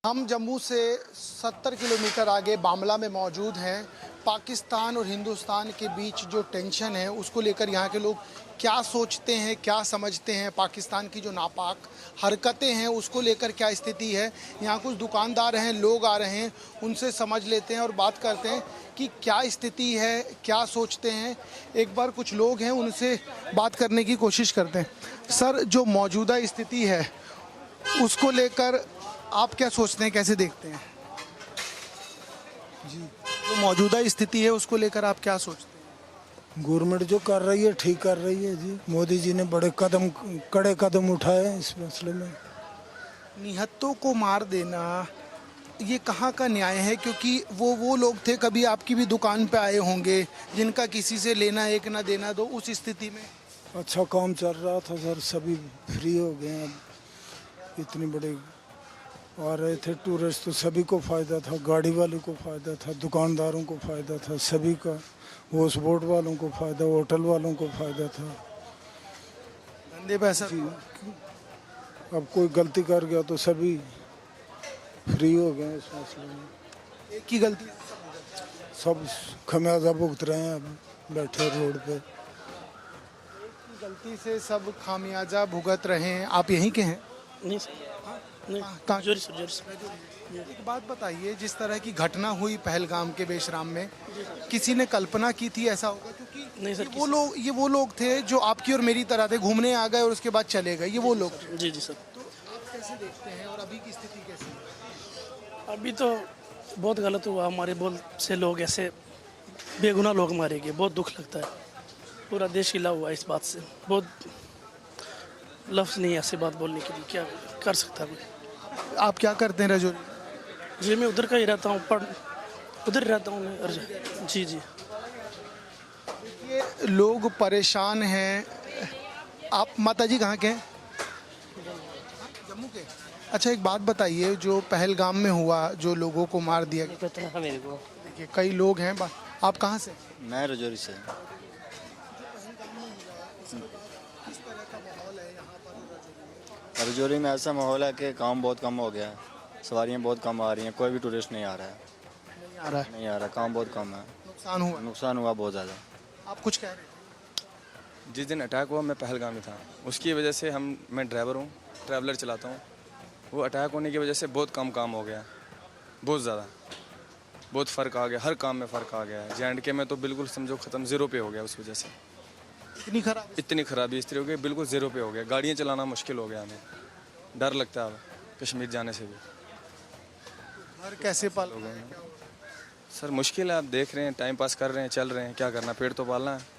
हम जम्मू से 70 किलोमीटर आगे बामला में मौजूद हैं। पाकिस्तान और हिंदुस्तान के बीच जो टेंशन है उसको लेकर यहाँ के लोग क्या सोचते हैं, क्या समझते हैं, पाकिस्तान की जो नापाक हरकतें हैं उसको लेकर क्या स्थिति है। यहाँ कुछ दुकानदार हैं, लोग आ रहे हैं, उनसे समझ लेते हैं और बात करते हैं कि क्या स्थिति है, क्या सोचते हैं। एक बार कुछ लोग हैं उनसे बात करने की कोशिश करते हैं। सर, जो मौजूदा स्थिति है उसको लेकर आप क्या सोचते हैं, कैसे देखते हैं? जी, जो मौजूदा स्थिति है उसको लेकर आप क्या सोचते हैं? गवर्नमेंट जो कर रही है ठीक कर रही है जी। मोदी जी ने बड़े कड़े कदम उठाए हैं इस मसले में। निहत्तों को मार देना ये कहाँ का न्याय है? क्योंकि वो लोग थे, कभी आपकी भी दुकान पे आए होंगे, जिनका किसी से लेना एक ना देना दो। उस स्थिति में अच्छा काम चल रहा था सर, सभी फ्री हो गए हैं। अब इतनी बड़ी आ रहे थे टूरिस्ट तो सभी को फ़ायदा था, गाड़ी वाले को फ़ायदा था, दुकानदारों को फ़ायदा था, सभी का, हाउस बोट वालों को फ़ायदा, होटल वालों को फ़ायदा था। धंधे पैसा अब कोई गलती कर गया तो सभी फ्री हो गए इस मसले में। एक की गलती सब खमियाजा भुगत रहे हैं अब बैठे रोड पे। गलती से सब खामियाजा भुगत रहे हैं। आप यहीं के हैं? नहीं सर, नहीं कहाँ? जोरी सर। एक बात बताइए, जिस तरह की घटना हुई पहलगाम के बेशराम में, किसी ने कल्पना की थी ऐसा होगा? क्योंकि नहीं सर, ये वो लोग थे जो आपकी और मेरी तरह थे, घूमने आ गए और उसके बाद चले गए। ये वो लोग थे। जी सर। तो आप कैसे देखते हैं और अभी की स्थिति कैसी है? अभी तो बहुत गलत हुआ, हमारे बहुत से लोग ऐसे बेगुनाह लोग मारे गए, बहुत दुख लगता है। पूरा देश हिला हुआ है इस बात से, बहुत लफ्ज़ नहीं है ऐसी बात बोलने के लिए, क्या कर सकता है कोई। आप क्या करते हैं रजौरी? जी मैं उधर का ही रहता हूँ, पर उधर ही रहता हूँ मैं। जी। ये लोग परेशान हैं। आप माता जी कहाँ के हैं? जम्मू के। अच्छा, एक बात बताइए, जो पहलगाम में हुआ, जो लोगों को मार दिया गया, पता है मेरे को। देखिए कई लोग हैं। आप कहाँ से? मैं रजौरी से। रजौरी में ऐसा माहौल है कि काम बहुत कम हो गया है, सवारियाँ बहुत कम आ रही हैं, कोई भी टूरिस्ट नहीं आ रहा है। नहीं आ रहा, काम बहुत कम है। नुकसान हुआ बहुत ज़्यादा। आप कुछ कह रहे हैं? जिस दिन अटैक हुआ मैं पहलगाम में था, उसकी वजह से मैं ड्राइवर हूँ, ट्रैवलर चलाता हूँ। वो अटैक होने की वजह से बहुत कम काम हो गया, बहुत ज़्यादा, बहुत फ़र्क आ गया, हर काम में फ़र्क आ गया है। J&K में तो बिल्कुल समझो ख़त्म, ज़ीरो पे हो गया उस वजह से। इतनी खराबी इस तरह हो गई, बिल्कुल ज़ीरो पे हो गया। गाड़ियाँ चलाना मुश्किल हो गया, हमें डर लगता है अब कश्मीर जाने से भी। घर कैसे पाल? सर मुश्किल है, आप देख रहे हैं, टाइम पास कर रहे हैं, चल रहे हैं, क्या करना, पेट तो पालना है।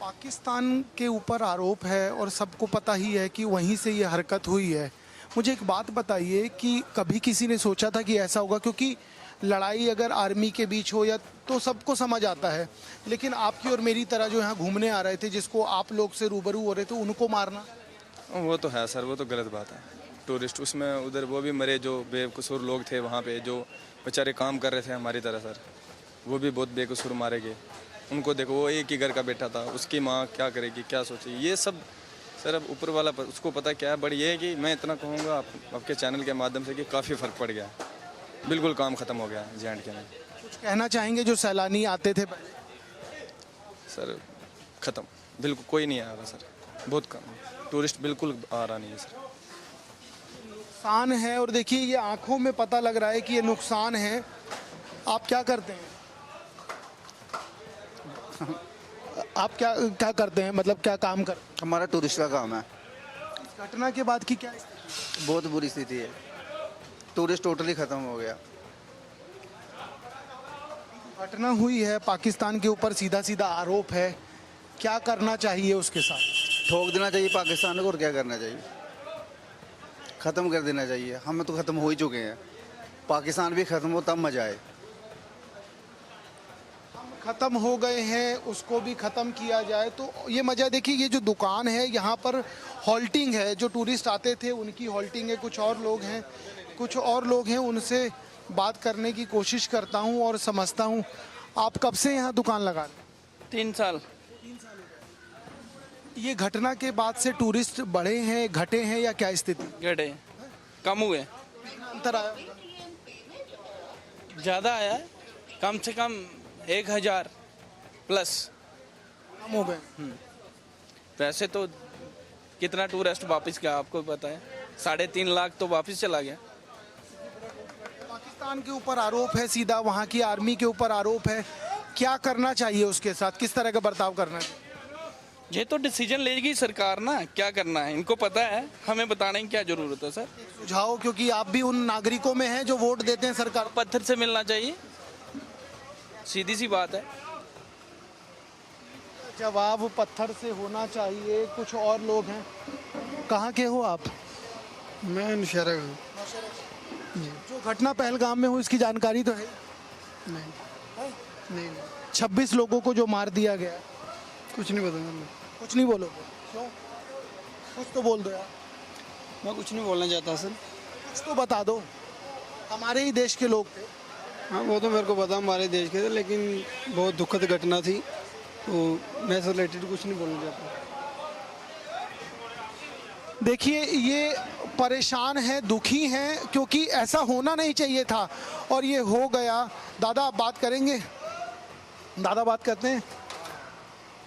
पाकिस्तान के ऊपर आरोप है और सबको पता ही है कि वहीं से ये हरकत हुई है। मुझे एक बात बताइए कि कभी किसी ने सोचा था कि ऐसा होगा? क्योंकि लड़ाई अगर आर्मी के बीच हो या तो सबको समझ आता है, लेकिन आपकी और मेरी तरह जो यहाँ घूमने आ रहे थे, जिसको आप लोग से रूबरू हो रहे थे, उनको मारना, वो तो है सर, वो तो गलत बात है। टूरिस्ट उसमें उधर वो भी मरे, जो बेकसूर लोग थे वहाँ पे, जो बेचारे काम कर रहे थे हमारी तरह सर, वो भी बहुत बेकसूर मारे गए। उनको देखो, वो एक ही घर का बेटा था, उसकी माँ क्या करेगी, क्या सोचेगी, ये सब सर अब ऊपर वाला उसको पता क्या है। बट ये है कि मैं इतना कहूँगा आपके चैनल के माध्यम से कि काफ़ी फ़र्क पड़ गया है, बिल्कुल काम ख़त्म हो गया है J&K में। कुछ कहना चाहेंगे जो सैलानी आते थे पहले? सर ख़त्म, बिल्कुल कोई नहीं आ रहा सर, बहुत कम, टूरिस्ट बिल्कुल आ रहा नहीं है सर। नुकसान है और देखिए ये आंखों में पता लग रहा है कि ये नुकसान है। आप क्या करते हैं? आप क्या करते हैं, मतलब क्या काम कर? हमारा टूरिस्ट का काम है। घटना के बाद की क्या स्थिति? बहुत बुरी स्थिति है, टूरिस्ट टोटली ख़त्म हो गया। घटना हुई है, पाकिस्तान के ऊपर सीधा सीधा आरोप है, क्या करना चाहिए उसके साथ? ठोक देना चाहिए पाकिस्तान को, और क्या करना चाहिए, ख़त्म कर देना चाहिए। हम तो ख़त्म हो ही चुके हैं, पाकिस्तान भी ख़त्म हो तब मज़ा आए। ख़त्म हो गए हैं, उसको भी ख़त्म किया जाए तो ये मज़ा। देखिए ये जो दुकान है यहाँ पर हॉल्टिंग है, जो टूरिस्ट आते थे उनकी हॉल्टिंग है। कुछ और लोग हैं, उनसे बात करने की कोशिश करता हूँ और समझता हूँ। आप कब से यहाँ दुकान लगा रहे हैं? 3 साल। ये घटना के बाद से टूरिस्ट बढ़े हैं, घटे हैं, या क्या स्थिति? घटे। कम हुए। अंतर आया होगा। ज़्यादा आया है, कम से कम 1000 प्लस। कम हो गए। वैसे तो कितना टूरिस्ट वापस गया आपको पता है, 3.5 लाख तो वापस चला गया। पाकिस्तान के ऊपर आरोप है सीधा, वहाँ की आर्मी के ऊपर आरोप है, क्या करना चाहिए उसके साथ, किस तरह का बर्ताव करना चाहिए? ये तो डिसीजन लेगी सरकार ना, क्या करना है इनको पता है, हमें बताने की क्या जरूरत है सर। सुझाव, क्योंकि आप भी उन नागरिकों में हैं जो वोट देते हैं सरकार पर। पत्थर से मिलना चाहिए, सीधी सी बात है। जवाब पत्थर से होना चाहिए। कुछ और लोग हैं, कहाँ के हो आप? मैं नशहरा जो घटना पहलगाम में हुई इसकी जानकारी तो है? नहीं 26 लोगों को जो मार दिया गया, कुछ नहीं बताऊंगा। कुछ नहीं बोलोगे? क्यों? कुछ तो बोल दो यार। मैं कुछ नहीं बोलना चाहता सर। कुछ तो बता दो, हमारे ही देश के लोग थे। हाँ वो तो मेरे को पता हमारे देश के थे, लेकिन बहुत दुखद घटना थी, तो मैं इससे रिलेटेड कुछ नहीं बोलना चाहता। देखिए ये परेशान हैं, दुखी हैं, क्योंकि ऐसा होना नहीं चाहिए था और ये हो गया। दादा आप बात करेंगे? दादा बात करते हैं।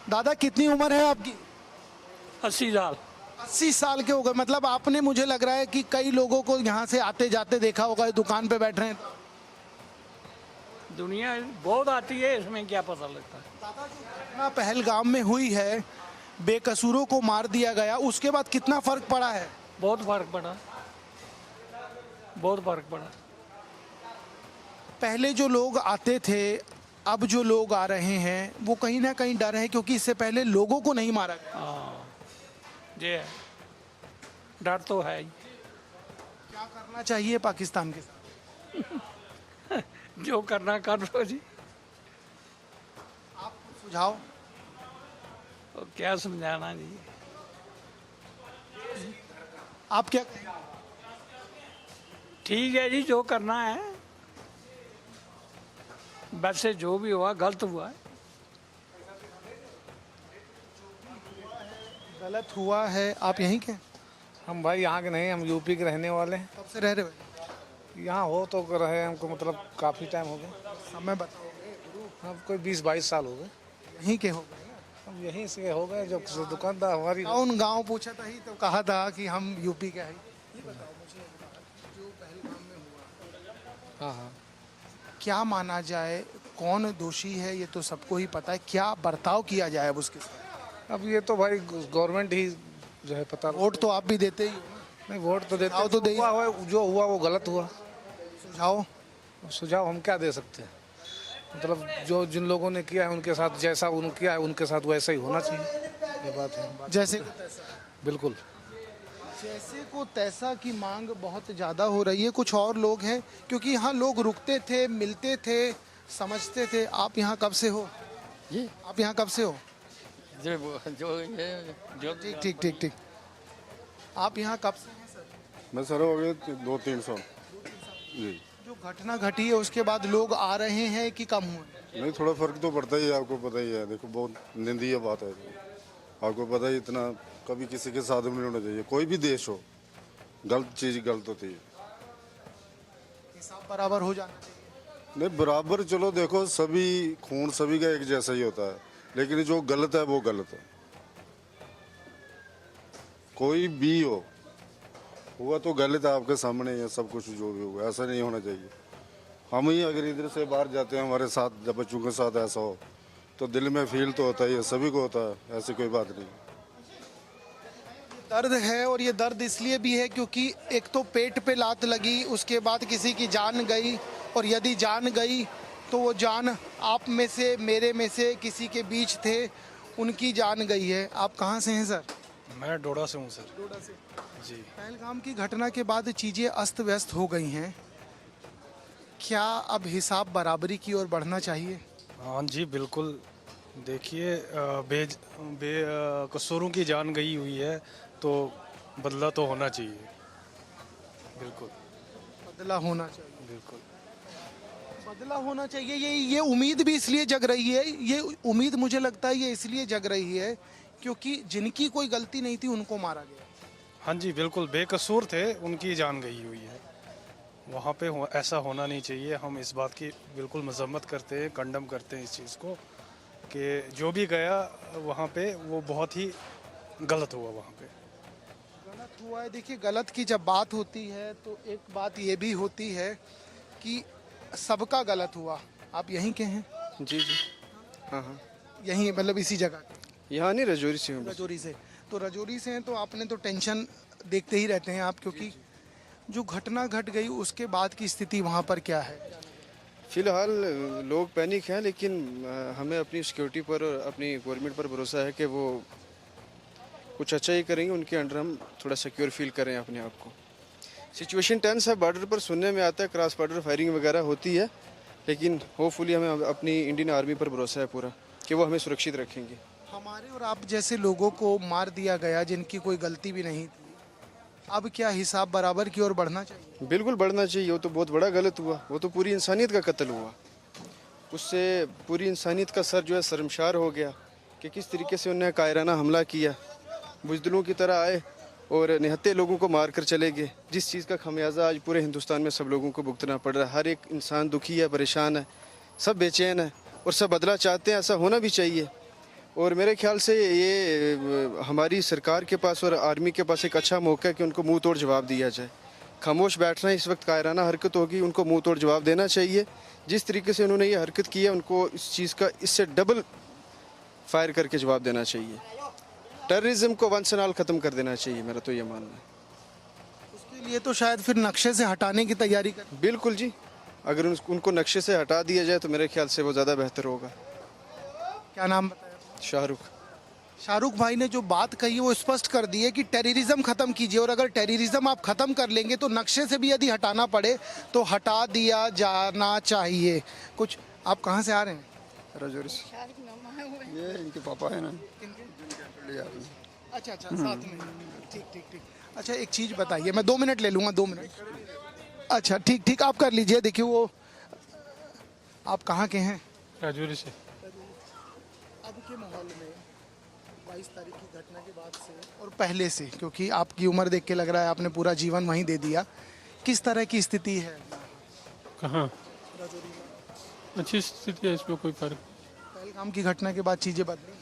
दादा कितनी उम्र है आपकी? 80 साल। 80 साल के हो गए, मतलब आपने, मुझे लग रहा है कि कई लोगों को यहाँ से आते जाते देखा होगा, दुकान पे बैठ रहे हैं। दुनिया बहुत आती है, इसमें क्या पता लगता है। दादा जो घटना पहलगाम में हुई है, बेकसूरों को मार दिया गया, उसके बाद कितना फर्क पड़ा है? बहुत फर्क पड़ा, बहुत फर्क पड़ा। पहले जो लोग आते थे, अब जो लोग आ रहे हैं, वो कहीं ना कहीं डर है, क्योंकि इससे पहले लोगों को नहीं मारा गया। हाँ ये डर तो है ही। क्या करना चाहिए पाकिस्तान के साथ? जो करना कर लो जी। आप सुझाव? तो क्या समझाना जी। आप क्या कहेंगे? ठीक है जी, जो करना है। वैसे जो भी हुआ गलत हुआ है। गलत हुआ है। आप यहीं के? हम भाई यहाँ के नहीं, हम यूपी के रहने वाले हैं। कब से रह रहे हो? यहाँ हो तो रहे हमको मतलब काफ़ी टाइम हो गया। समय बताओ। हम कोई 20-22 साल हो गए। यहीं के हो? हम यहीं से हो गए, जो दुकानदार हमारी। कौन गांव पूछा था ही तो कहा था कि हम यूपी के हैं। ये बताओ मुझे, जो पहलगाम में हुआ, हाँ क्या माना जाए, कौन दोषी है ये तो सबको ही पता है, क्या बर्ताव किया जाए अब उसके साथ? अब ये तो भाई गवर्नमेंट ही जो है पता। वोट तो आप भी देते ही हो ना? नहीं वोट तो देते सुझाव तो दे ही। जो हुआ वो गलत हुआ। सुझाव? सुझाव हम क्या दे सकते हैं, मतलब जो जिन लोगों ने किया है उनके साथ जैसा उन्होंने किया है उनके साथ वैसा ही होना चाहिए। ये बात है। जैसे को तैसा। बिल्कुल। जैसे को तैसा की मांग बहुत ज़्यादा हो रही है। कुछ और लोग हैं, क्योंकि यहाँ लोग रुकते थे, मिलते थे, समझते थे। आप यहाँ कब से हो? जी आप यहाँ कब से हो? जो ठीक ठीक ठीक ठीक। आप यहाँ कब से हैं सर? मैं सर हो गए 2-3 साल जी। जो घटना घटी है उसके बाद लोग आ रहे हैं कि कम हुए? नहीं थोड़ा फर्क तो पड़ता ही है, आपको पता ही है। देखो बहुत निंदनीय बात है, आपको पता ही, इतना कभी किसी के साथ में नहीं होना चाहिए। कोई भी देश हो, गलत चीज़ गलत होती है। हिसाब बराबर हो जाना चाहिए। नहीं बराबर, चलो देखो सभी खून सभी का एक जैसा ही होता है, लेकिन जो गलत है वो गलत है। कोई भी हो, हुआ तो गलत है, आपके सामने है सब कुछ। जो भी हुआ ऐसा नहीं होना चाहिए। हम ही अगर इधर से बाहर जाते हैं, हमारे साथ जब बच्चों के साथ ऐसा हो तो दिल में फील तो होता ही है, सभी को होता है, ऐसी कोई बात नहीं। दर्द है, और ये दर्द इसलिए भी है क्योंकि एक तो पेट पे लात लगी, उसके बाद किसी की जान गई, और यदि जान गई तो वो जान आप में से, मेरे में से किसी के बीच थे, उनकी जान गई है। आप कहाँ से हैं सर? मैं डोडा से हूँ सर। डोडा से। जी। पहलगाम की घटना के बाद चीज़ें अस्त व्यस्त हो गई हैं, क्या अब हिसाब बराबरी की ओर बढ़ना चाहिए? हाँ जी बिल्कुल। देखिए कसूरों की जान गई हुई है तो बदला तो होना चाहिए। बिल्कुल बदला होना चाहिए। बिल्कुल बदला होना चाहिए। ये उम्मीद भी इसलिए जग रही है, ये उम्मीद मुझे लगता है ये इसलिए जग रही है क्योंकि जिनकी कोई गलती नहीं थी उनको मारा गया। हाँ जी बिल्कुल बेकसूर थे, उनकी जान गई हुई है। वहाँ पे ऐसा होना नहीं चाहिए। हम इस बात की बिल्कुल मजम्मत करते हैं, कंडम करते हैं इस चीज़ को कि जो भी गया वहाँ पे वो बहुत ही गलत हुआ वहाँ पे। गलत हुआ है। देखिए, गलत की जब बात होती है तो एक बात ये भी होती है कि सबका गलत हुआ। आप यहीं के हैं? जी जी, हाँ हाँ, यहीं मतलब इसी जगह के? यहाँ नहीं, रजौरी से हूँ बस। रजौरी से। तो रजौरी से हैं तो आपने तो टेंशन देखते ही रहते हैं आप, क्योंकि जो घटना घट गई उसके बाद की स्थिति वहाँ पर क्या है? फिलहाल लोग पैनिक हैं, लेकिन हमें अपनी सिक्योरिटी पर और अपनी गवर्नमेंट पर भरोसा है कि वो कुछ अच्छा ही करेंगे। उनके अंडर हम थोड़ा सिक्योर फील करें अपने आप को। सिचुएशन टेंस है, बॉर्डर पर सुनने में आता है क्रॉस बॉर्डर फायरिंग वगैरह होती है, लेकिन होपफुली हमें अपनी इंडियन आर्मी पर भरोसा है पूरा कि वो हमें सुरक्षित रखेंगे। हमारे और आप जैसे लोगों को मार दिया गया जिनकी कोई गलती भी नहीं थी, अब क्या हिसाब बराबर की ओर बढ़ना चाहिए? बिल्कुल बढ़ना चाहिए। वो तो बहुत बड़ा गलत हुआ, वो तो पूरी इंसानियत का कत्ल हुआ। उससे पूरी इंसानियत का सर जो है शर्मशार हो गया कि किस तरीके से उन्होंने कायराना हमला किया, बुज़दिलों की तरह आए और निहत्ते लोगों को मार कर चले गए। जिस चीज़ का खमियाजा आज पूरे हिंदुस्तान में सब लोगों को भुगतना पड़ रहा है। हर एक इंसान दुखी है, परेशान है, सब बेचैन है और सब बदला चाहते हैं। ऐसा होना भी चाहिए। और मेरे ख्याल से ये हमारी सरकार के पास और आर्मी के पास एक अच्छा मौका है कि उनको मुंह तोड़ जवाब दिया जाए। खामोश बैठना इस वक्त कायराना हरकत होगी, उनको मुंह तोड़ जवाब देना चाहिए। जिस तरीके से उन्होंने ये हरकत की है, उनको इस चीज़ का इससे डबल फायर करके जवाब देना चाहिए। टेररिज्म को वंस एंड ऑल ख़त्म कर देना चाहिए, मेरा तो ये मानना है। उसके लिए तो शायद फिर नक्शे से हटाने की तैयारी करें। बिल्कुल जी, अगर उनको नक्शे से हटा दिया जाए तो मेरे ख्याल से वो ज़्यादा बेहतर होगा। क्या नाम बताया? शाहरुख। शाहरुख भाई ने जो बात कही है वो स्पष्ट कर दी है कि टेररिज्म खत्म कीजिए, और अगर टेररिज्म आप खत्म कर लेंगे तो नक्शे से भी यदि हटाना पड़े तो हटा दिया जाना चाहिए। कुछ आप कहाँ से आ रहे हैं? रजौरी से। ये इनके पापा है ना। अच्छा अच्छा, साथ में। ठीक ठीक ठीक। अच्छा, एक चीज़ बताइए, मैं 2 मिनट ले लूँगा, 2 मिनट। अच्छा ठीक ठीक, आप कर लीजिए। देखिए, वो आप कहाँ के हैं? रजौरी से। अब के माहौल में 22 तारीख की घटना के बाद से और पहले से, क्योंकि आपकी उम्र देख के लग रहा है आपने पूरा जीवन वहीं दे दिया, किस तरह की स्थिति है? कहाँ? रजौरी में अच्छी स्थिति है, इसमें कोई फर्क पहलगाम की घटना के बाद चीज़ें बदली?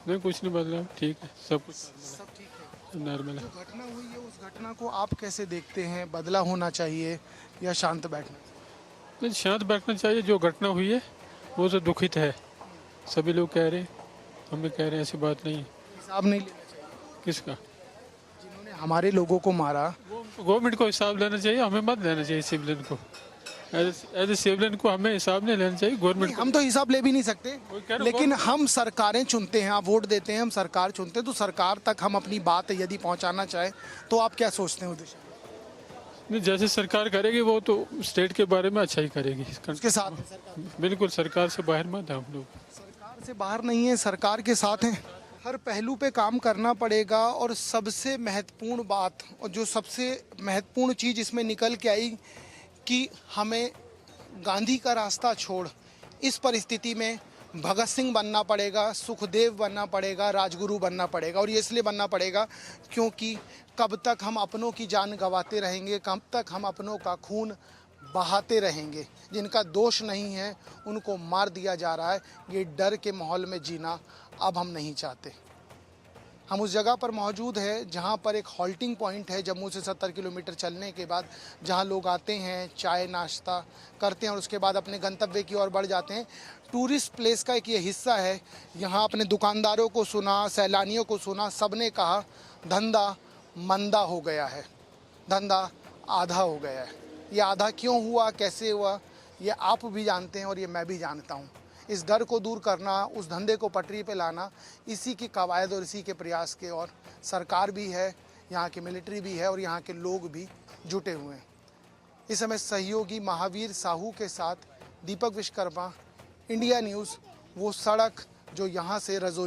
नहीं, कुछ नहीं बदला, ठीक है, सब कुछ सब ठीक है। नॉर्मल है। जो घटना हुई है उस घटना को आप कैसे देखते हैं? बदला होना चाहिए या शांत बैठना चाहिए? नहीं, शांत बैठना चाहिए। जो घटना हुई है वो तो दुखित है, सभी लोग कह रहे हैं, हम भी कह रहे हैं, ऐसी बात नहीं है। हिसाब नहीं लेना चाहिए किसका? जिन्होंने हमारे लोगों को मारा? गवर्नमेंट को हिसाब लेना चाहिए, हमें मत लेना चाहिए। सिविलियन को एज ए सिविलियन को हमें हिसाब नहीं लेना चाहिए। गवर्नमेंट हम तो हिसाब ले भी नहीं सकते, वही कह रहा हूँ, लेकिन हम सरकारें चुनते हैं, आप वोट देते हैं, हम सरकार चुनते हैं, तो सरकार तक हम अपनी बात यदि पहुंचाना चाहें तो आप क्या सोचते हैं उद्देश्य? नहीं, जैसे सरकार करेगी वो तो स्टेट के बारे में अच्छा ही करेगी। उसके साथ है सरकार? बिल्कुल, सरकार से बाहर मत है हम लोग। सरकार से बाहर नहीं है, सरकार के साथ हैं। हर पहलू पे काम करना पड़ेगा, और सबसे महत्वपूर्ण बात और जो सबसे महत्वपूर्ण चीज़ इसमें निकल के आई कि हमें गांधी का रास्ता छोड़ इस परिस्थिति में भगत सिंह बनना पड़ेगा, सुखदेव बनना पड़ेगा, राजगुरु बनना पड़ेगा। और ये इसलिए बनना पड़ेगा क्योंकि कब तक हम अपनों की जान गंवाते रहेंगे, कब तक हम अपनों का खून बहाते रहेंगे? जिनका दोष नहीं है उनको मार दिया जा रहा है। ये डर के माहौल में जीना अब हम नहीं चाहते। हम उस जगह पर मौजूद है जहाँ पर एक हॉल्टिंग पॉइंट है जम्मू से 70 किलोमीटर चलने के बाद, जहाँ लोग आते हैं, चाय नाश्ता करते हैं और उसके बाद अपने गंतव्य की ओर बढ़ जाते हैं। टूरिस्ट प्लेस का एक ये हिस्सा है। यहाँ अपने दुकानदारों को सुना, सैलानियों को सुना, सबने कहा धंधा मंदा हो गया है, धंधा आधा हो गया है। ये आधा क्यों हुआ, कैसे हुआ, ये आप भी जानते हैं और ये मैं भी जानता हूँ। इस डर को दूर करना, उस धंधे को पटरी पे लाना, इसी की कवायद और इसी के प्रयास के और सरकार भी है, यहाँ की मिलिट्री भी है और यहाँ के लोग भी जुटे हुए हैं। इस समय सहयोगी महावीर साहू के साथ दीपक विश्वकर्मा, इंडिया न्यूज़। वो सड़क जो यहाँ से रजौरी